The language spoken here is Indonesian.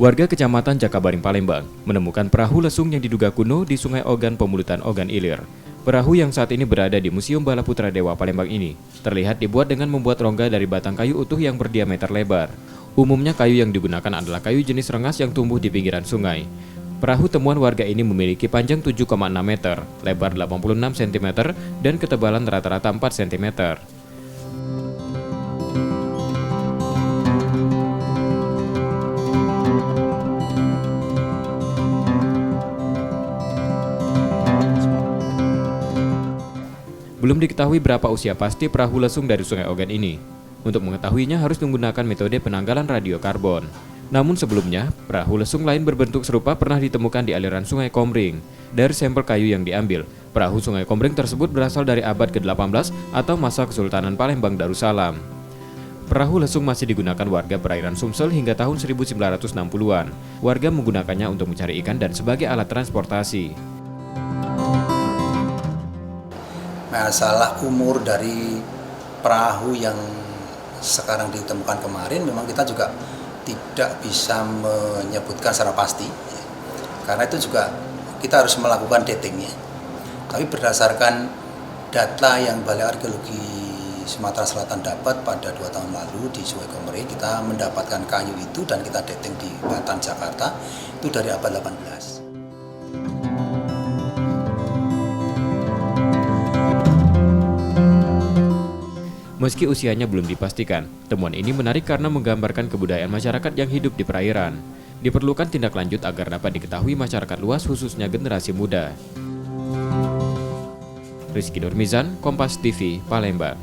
Warga Kecamatan Jakabaring, Palembang menemukan perahu lesung yang diduga kuno di Sungai Ogan Pemulutan Ogan Ilir. Perahu yang saat ini berada di Museum Bala Putra Dewa Palembang ini terlihat dibuat dengan membuat rongga dari batang kayu utuh yang berdiameter lebar. Umumnya kayu yang digunakan adalah kayu jenis rengas yang tumbuh di pinggiran sungai. Perahu temuan warga ini memiliki panjang 7,6 meter, lebar 86 cm, dan ketebalan rata-rata 4 cm. Belum diketahui berapa usia pasti perahu lesung dari Sungai Ogan ini. Untuk mengetahuinya harus menggunakan metode penanggalan radiokarbon. Namun sebelumnya, perahu lesung lain berbentuk serupa pernah ditemukan di aliran Sungai Komring. Dari sampel kayu yang diambil, perahu Sungai Komring tersebut berasal dari abad ke-18 atau masa Kesultanan Palembang Darussalam. Perahu lesung masih digunakan warga perairan Sumsel hingga tahun 1960-an. Warga menggunakannya untuk mencari ikan dan sebagai alat transportasi. Masalah umur dari perahu yang sekarang ditemukan kemarin memang kita juga tidak bisa menyebutkan secara pasti, karena itu juga kita harus melakukan datingnya. Tapi berdasarkan data yang Balai Arkeologi Sumatera Selatan dapat pada 2 tahun lalu di Sungai Komering, kita mendapatkan kayu itu dan kita dating di Batan, Jakarta itu dari abad 18. Meski usianya belum dipastikan, temuan ini menarik karena menggambarkan kebudayaan masyarakat yang hidup di perairan. Diperlukan tindak lanjut agar dapat diketahui masyarakat luas khususnya generasi muda. Rizky Nurmizan, Kompas TV, Palembang.